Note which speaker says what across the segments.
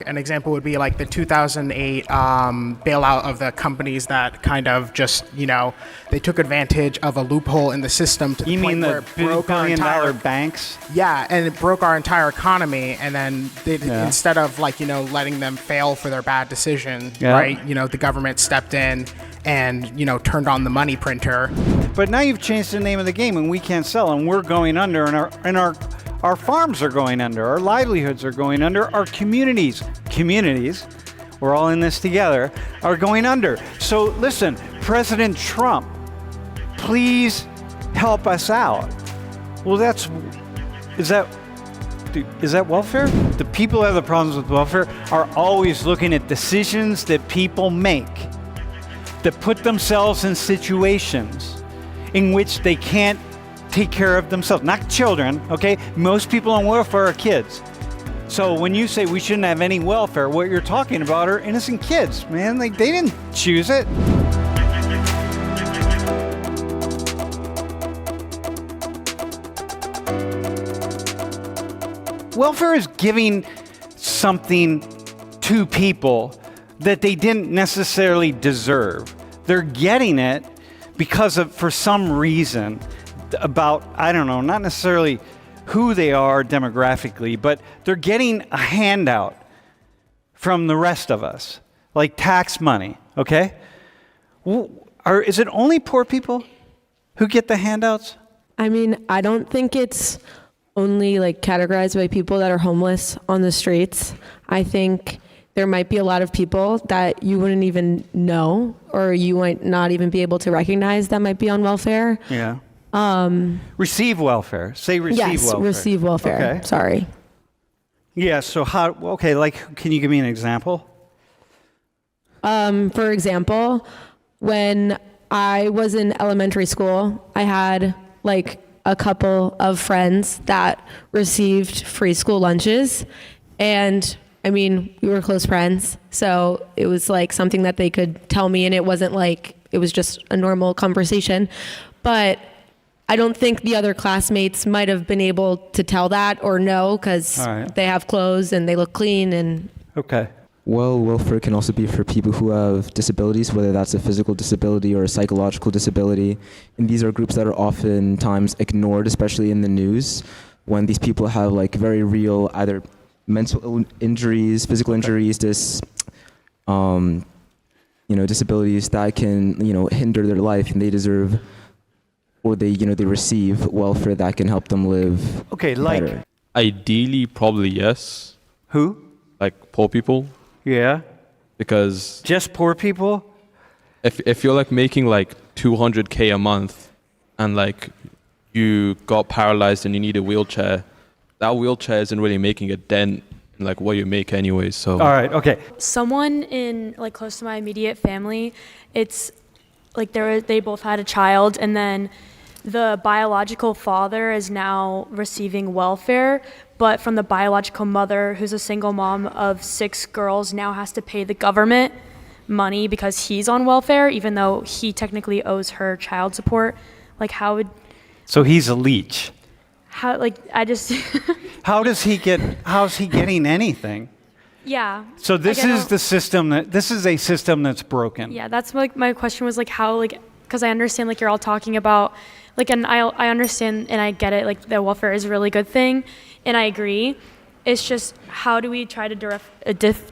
Speaker 1: an example would be like the 2008 bailout of the companies that kind of just, they took advantage of a loophole in the system to the point where it broke our entire
Speaker 2: banks?
Speaker 1: Yeah, and it broke our entire economy. And then instead of letting them fail for their bad decision, right? The government stepped in and turned on the money printer.
Speaker 2: But now you've changed the name of the game, and we can't sell, and we're going under, and our farms are going under, our livelihoods are going under, our communities, we're all in this together, are going under. So listen, President Trump, please help us out. Well, is that welfare? The people who have the problems with welfare are always looking at decisions that people make that put themselves in situations in which they can't take care of themselves. Not children, okay? Most people on welfare are kids. So when you say we shouldn't have any welfare, what you're talking about are innocent kids, man. They didn't choose it. Welfare is giving something to people that they didn't necessarily deserve. They're getting it because of, for some reason, about, I don't know, not necessarily who they are demographically, but they're getting a handout from the rest of us, like tax money, okay? Is it only poor people who get the handouts?
Speaker 3: I mean, I don't think it's only categorized by people that are homeless on the streets. I think there might be a lot of people that you wouldn't even know, or you might not even be able to recognize that might be on welfare.
Speaker 2: Yeah. Receive welfare. Say receive welfare.
Speaker 3: Yes, receive welfare.
Speaker 2: Okay.
Speaker 3: Sorry.
Speaker 2: Yeah, so can you give me an example?
Speaker 3: For example, when I was in elementary school, I had a couple of friends that received free school lunches, and I mean, we were close friends, so it was something that they could tell me, and it wasn't it was just a normal conversation. But I don't think the other classmates might have been able to tell that or know, because they have clothes and they look clean. And
Speaker 2: okay.
Speaker 4: Well, welfare can also be for people who have disabilities, whether that's a physical disability or a psychological disability. And these are groups that are oftentimes ignored, especially in the news, when these people have very real either mental injuries, physical injuries, disabilities that can, hinder their life, and they deserve, or they receive welfare that can help them live better.
Speaker 5: Ideally, probably yes.
Speaker 2: Who?
Speaker 5: Poor people.
Speaker 2: Yeah.
Speaker 5: Because
Speaker 2: just poor people?
Speaker 5: If you're making $200K a month, and you got paralyzed and you need a wheelchair, that wheelchair isn't really making a dent in what you make anyway. So
Speaker 2: all right, okay.
Speaker 6: Someone in close to my immediate family, it's they both had a child, and then the biological father is now receiving welfare, but from the biological mother, who's a single mom of 6 girls, now has to pay the government money because he's on welfare, even though he technically owes her child support.
Speaker 2: So he's a leech.
Speaker 6: How
Speaker 2: how's he getting anything?
Speaker 6: Yeah.
Speaker 2: So this is a system that's broken.
Speaker 6: Yeah, that's my question was how, because I understand you're all talking about and I understand and I get it, the welfare is a really good thing, and I agree. It's just, how do we try to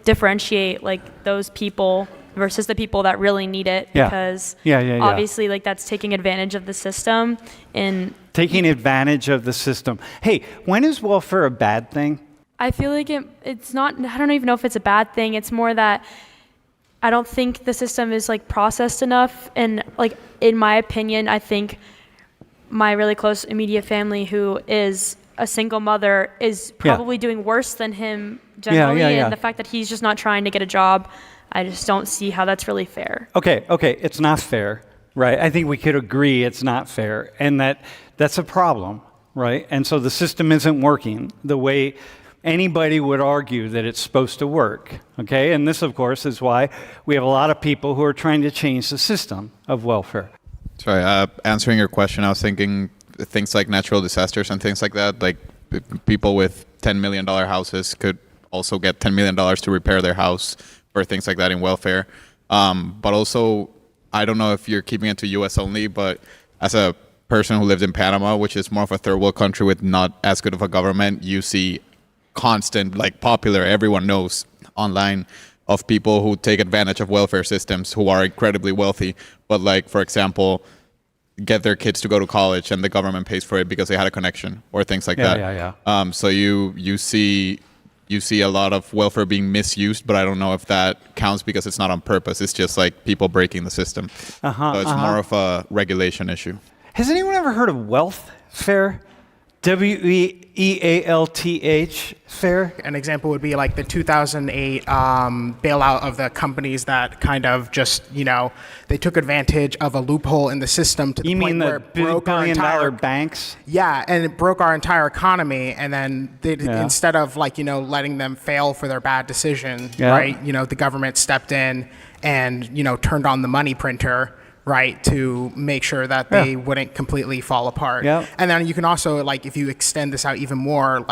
Speaker 6: differentiate those people versus the people that really need it?
Speaker 2: Yeah.
Speaker 6: Because obviously that's taking advantage of the system and
Speaker 2: taking advantage of the system. Hey, when is welfare a bad thing?
Speaker 6: I feel it's not. I don't even know if it's a bad thing. It's more that I don't think the system is processed enough, and in my opinion, I think my really close immediate family, who is a single mother, is probably doing worse than him generally, and the fact that he's just not trying to get a job, I just don't see how that's really fair.
Speaker 2: Okay, it's not fair, right? I think we could agree it's not fair, and that's a problem, right? And so the system isn't working the way anybody would argue that it's supposed to work, okay? And this, of course, is why we have a lot of people who are trying to change the system of welfare.
Speaker 7: Sorry, answering your question, I was thinking things like natural disasters and things like that, people with $10 million houses could also get $10 million to repair their house or things like that in welfare. But also, I don't know if you're keeping it to U.S. only, but as a person who lived in Panama, which is more of a third world country with not as good of a government, you see constant, like popular, everyone knows online of people who take advantage of welfare systems who are incredibly wealthy. But like, for example, get their kids to go to college and the government pays for it because they had a connection or things like that. So you see a lot of welfare being misused, but I don't know if that counts because it's not on purpose. It's just like people breaking the system. So it's more of a regulation issue.
Speaker 2: Has anyone ever heard of Wealthfare? Wealth fair?
Speaker 1: An example would be like the 2008 bailout of the companies that kind of just, they took advantage of a loophole in the system to the point where it broke our entire
Speaker 2: banks?
Speaker 1: Yeah, and it broke our entire economy. And then instead of letting them fail for their bad decision, right? The government stepped in and, turned on the money printer, right, to make sure that they wouldn't completely fall apart. And then you can also, if you extend this out even more,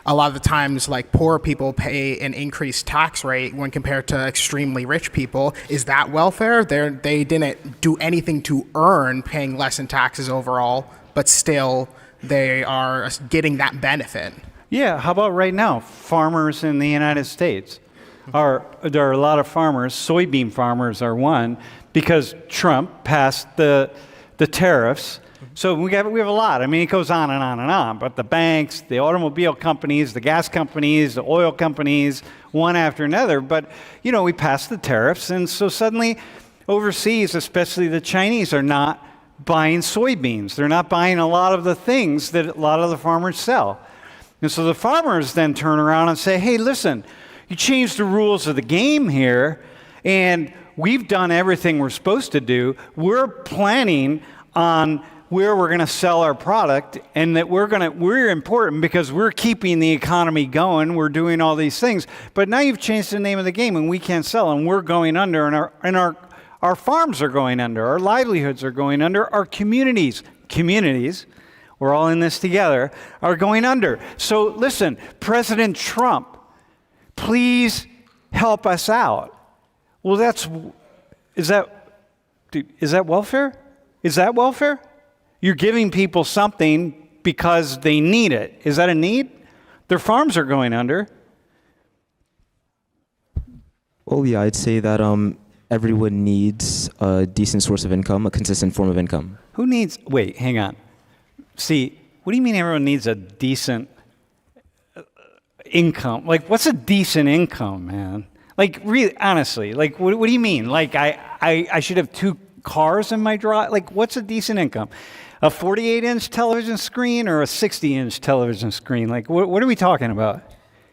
Speaker 1: a lot of the times, poor people pay an increased tax rate when compared to extremely rich people. Is that welfare? They didn't do anything to earn paying less in taxes overall, but still they are getting that benefit.
Speaker 2: Yeah, how about right now? Farmers in the United States. There are a lot of farmers, soybean farmers are one, because Trump passed the tariffs. So we have a lot. I mean, it goes on and on and on. But the banks, the automobile companies, the gas companies, the oil companies, one after another. But, we passed the tariffs. And so suddenly overseas, especially the Chinese, are not buying soybeans. They're not buying a lot of the things that a lot of the farmers sell. And so the farmers then turn around and say, hey, listen, you changed the rules of the game here, and we've done everything we're supposed to do. We're planning on where we're going to sell our product, and that we're important because we're keeping the economy going. We're doing all these things. But now you've changed the name of the game, and we can't sell, and we're going under, and our farms are going under, our livelihoods are going under, our communities, we're all in this together, are going under. So listen, President Trump, please help us out. Well, is that welfare? Is that welfare? You're giving people something because they need it. Is that a need? Their farms are going under.
Speaker 4: Well, yeah, I'd say that everyone needs a decent source of income, a consistent form of income.
Speaker 2: Wait, hang on. See, what do you mean everyone needs a decent income? What's a decent income, man? Really, honestly, what do you mean? I should have 2 cars in my drive? What's a decent income? A 48-inch television screen or a 60-inch television screen? What are we talking about?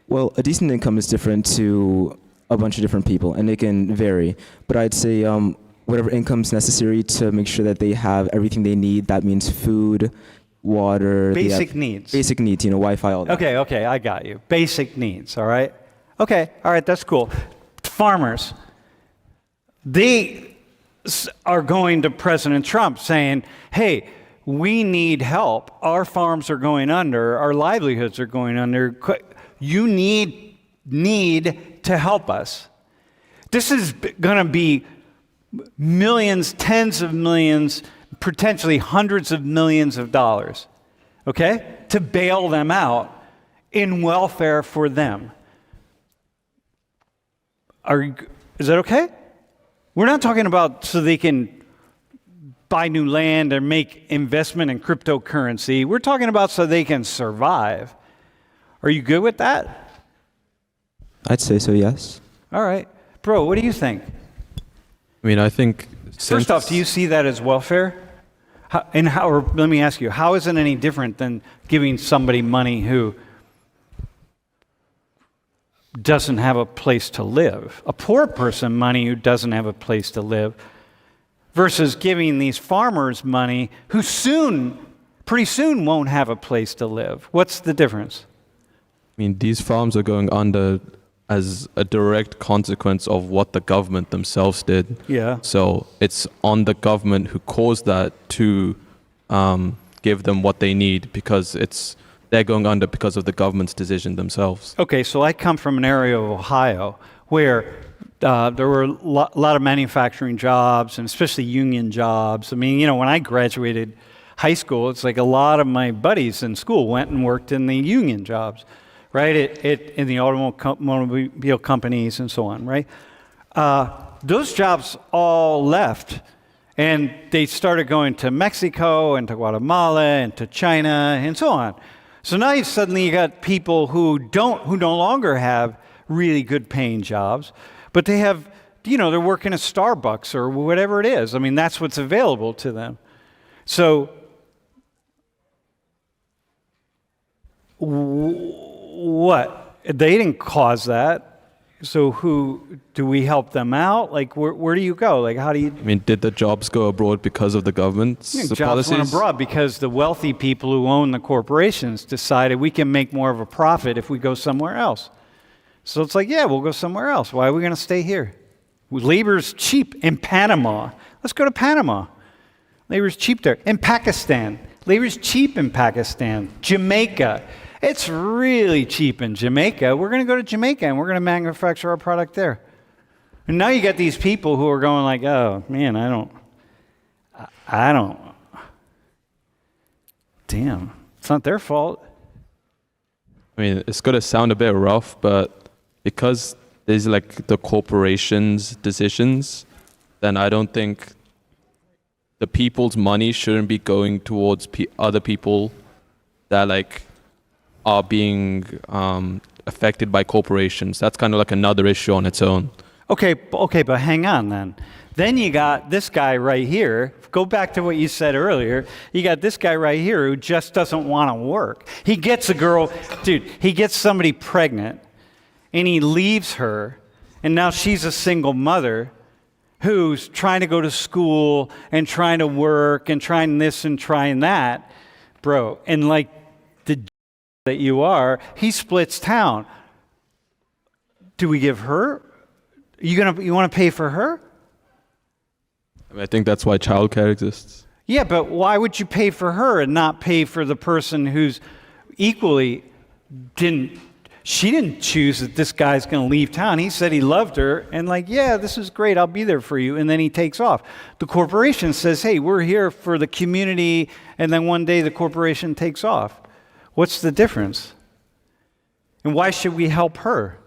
Speaker 4: Well, a decent income is different to a bunch of different people, and it can vary. But I'd say whatever income's necessary to make sure that they have everything they need. That means food, water.
Speaker 2: Basic needs.
Speaker 4: Basic needs, Wi-Fi, all that.
Speaker 2: Okay, I got you. Basic needs, all right? Okay, all right, that's cool. Farmers, they are going to President Trump saying, hey, we need help. Our farms are going under. Our livelihoods are going under. You need to help us. This is going to be millions, tens of millions, potentially hundreds of millions of dollars, okay, to bail them out in welfare for them. Is that okay? We're not talking about so they can buy new land or make investment in cryptocurrency. We're talking about so they can survive. Are you good with that?
Speaker 4: I'd say so, yes.
Speaker 2: All right. Bro, what do you think?
Speaker 5: I mean, I think...
Speaker 2: First off, do you see that as welfare? Let me ask you, how is it any different than giving somebody money who doesn't have a place to live? A poor person money who doesn't have a place to live versus giving these farmers money who pretty soon won't have a place to live. What's the difference?
Speaker 5: I mean, these farms are going under as a direct consequence of what the government themselves did.
Speaker 2: Yeah.
Speaker 5: So it's on the government who caused that to give them what they need, because it's they're going under because of the government's decision themselves.
Speaker 2: Okay, so I come from an area of Ohio where there were a lot of manufacturing jobs, and especially union jobs. I mean, you know, when I graduated high school, it's like a lot of my buddies in school went and worked in the union jobs, right? In the automobile companies and so on, right? Those jobs all left, and they started going to Mexico and to Guatemala and to China and so on. So now you got people who no longer have really good paying jobs, but they have, you know, they're working at Starbucks or whatever it is. I mean, that's what's available to them. So what? They didn't cause that. So who do we help them out? Like, where do you go? Like, how do you?
Speaker 5: I mean, did the jobs go abroad because of the government's
Speaker 2: Jobs
Speaker 5: policies?
Speaker 2: went abroad because the wealthy people who own the corporations decided we can make more of a profit if we go somewhere else. So it's like, yeah, we'll go somewhere else. Why are we going to stay here? Labor's cheap in Panama. Let's go to Panama. Labor's cheap there. In Pakistan. Labor's cheap in Pakistan. Jamaica. It's really cheap in Jamaica. We're going to go to Jamaica and we're going to manufacture our product there. And now you got these people who are going like, oh, man, I don't. Damn, it's not their fault.
Speaker 5: I mean, it's going to sound a bit rough, but because there's like the corporation's decisions, then I don't think the people's money shouldn't be going towards other people that like are being affected by corporations. That's kind of like another issue on its own.
Speaker 2: Okay, but hang on then. Then you got this guy right here. Go back to what you said earlier. You got this guy right here who just doesn't want to work. He gets a girl, dude, he gets somebody pregnant, and he leaves her, and now she's a single mother who's trying to go to school and trying to work and trying this and trying that. Bro, and like the that you are, he splits town. Do we give her? You want to pay for her?
Speaker 5: I mean, I think that's why childcare exists.
Speaker 2: Yeah, but why would you pay for her and not pay for the person who's equally she didn't choose that this guy's going to leave town. He said he loved her and like, yeah, this is great. I'll be there for you. And then he takes off. The corporation says, hey, we're here for the community. And then one day the corporation takes off. What's the difference? And why should we help her?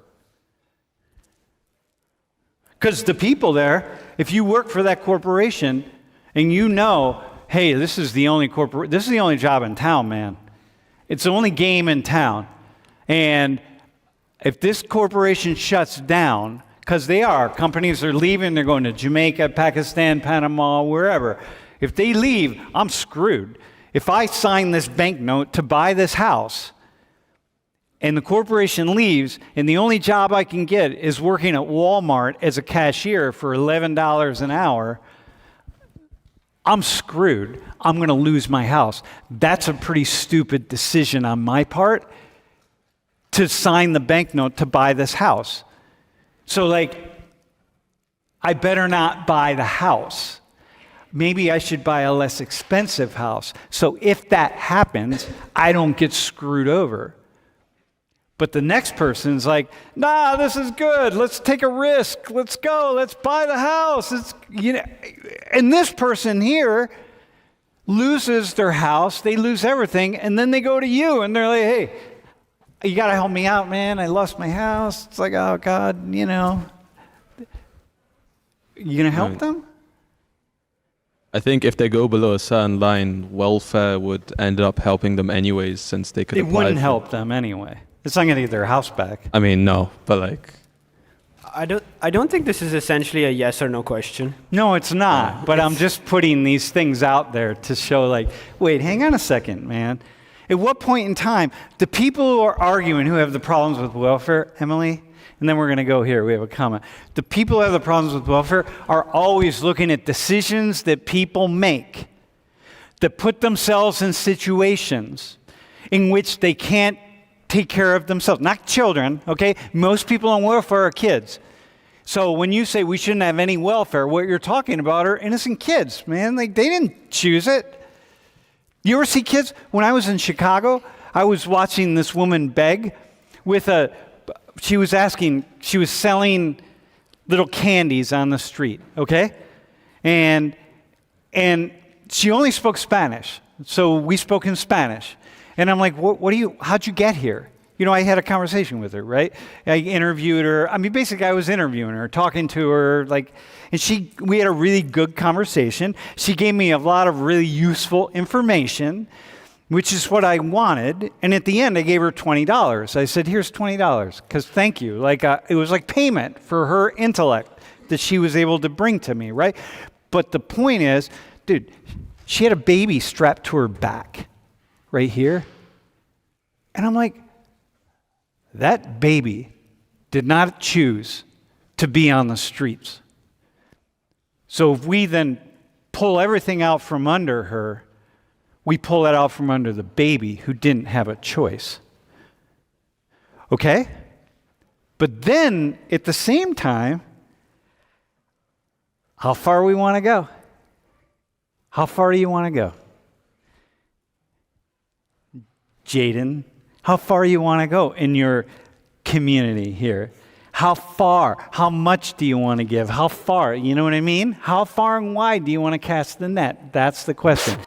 Speaker 2: Because the people there, if you work for that corporation and you know, hey, this is the only job in town, man. It's the only game in town. And if this corporation shuts down, because companies are leaving, they're going to Jamaica, Pakistan, Panama, wherever. If they leave, I'm screwed. If I sign this banknote to buy this house and the corporation leaves and the only job I can get is working at Walmart as a cashier for $11 an hour, I'm screwed. I'm going to lose my house. That's a pretty stupid decision on my part to sign the banknote to buy this house. So like, I better not buy the house. Maybe I should buy a less expensive house. So if that happens, I don't get screwed over. But the next person's like, nah, this is good. Let's take a risk. Let's go. Let's buy the house. And this person here loses their house. They lose everything. And then they go to you and they're like, hey, you got to help me out, man. I lost my house. It's like, oh, God, You going to help them?
Speaker 5: I think if they go below a certain line, welfare would end up helping them anyways, since they could.
Speaker 2: It wouldn't help them anyway. It's not going to get their house back.
Speaker 5: I mean, no, but like.
Speaker 8: I don't think this is essentially a yes or no question.
Speaker 2: No, it's not. But I'm just putting these things out there to show, like, wait, hang on a second, man. At what point in time, the people who are arguing, who have the problems with welfare, Emily, and then we're going to go here. We have a comment. The people who have the problems with welfare are always looking at decisions that people make that put themselves in situations in which they can't take care of themselves. Not children, okay? Most people on welfare are kids. So when you say we shouldn't have any welfare, what you're talking about are innocent kids, man. Like, they didn't choose it. You ever see kids? When I was in Chicago, I was watching this woman beg with she was selling little candies on the street, okay? And she only spoke Spanish, so we spoke in Spanish. And I'm like, how'd you get here? You know, I had a conversation with her, right? I interviewed her. I mean, basically, I was interviewing her, talking to her, and we had a really good conversation. She gave me a lot of really useful information, which is what I wanted. And at the end, I gave her $20. I said, here's $20, because thank you. It was like payment for her intellect that she was able to bring to me, right? But the point is, dude, she had a baby strapped to her back right here. And I'm like, that baby did not choose to be on the streets. So if we then pull everything out from under her, we pull that out from under the baby who didn't have a choice. Okay? But then, at the same time, how far we want to go? How far do you want to go? Jaden, how far you want to go in your community here? How far? How much do you want to give? How far? You know what I mean? How far and wide do you want to cast the net? That's the question.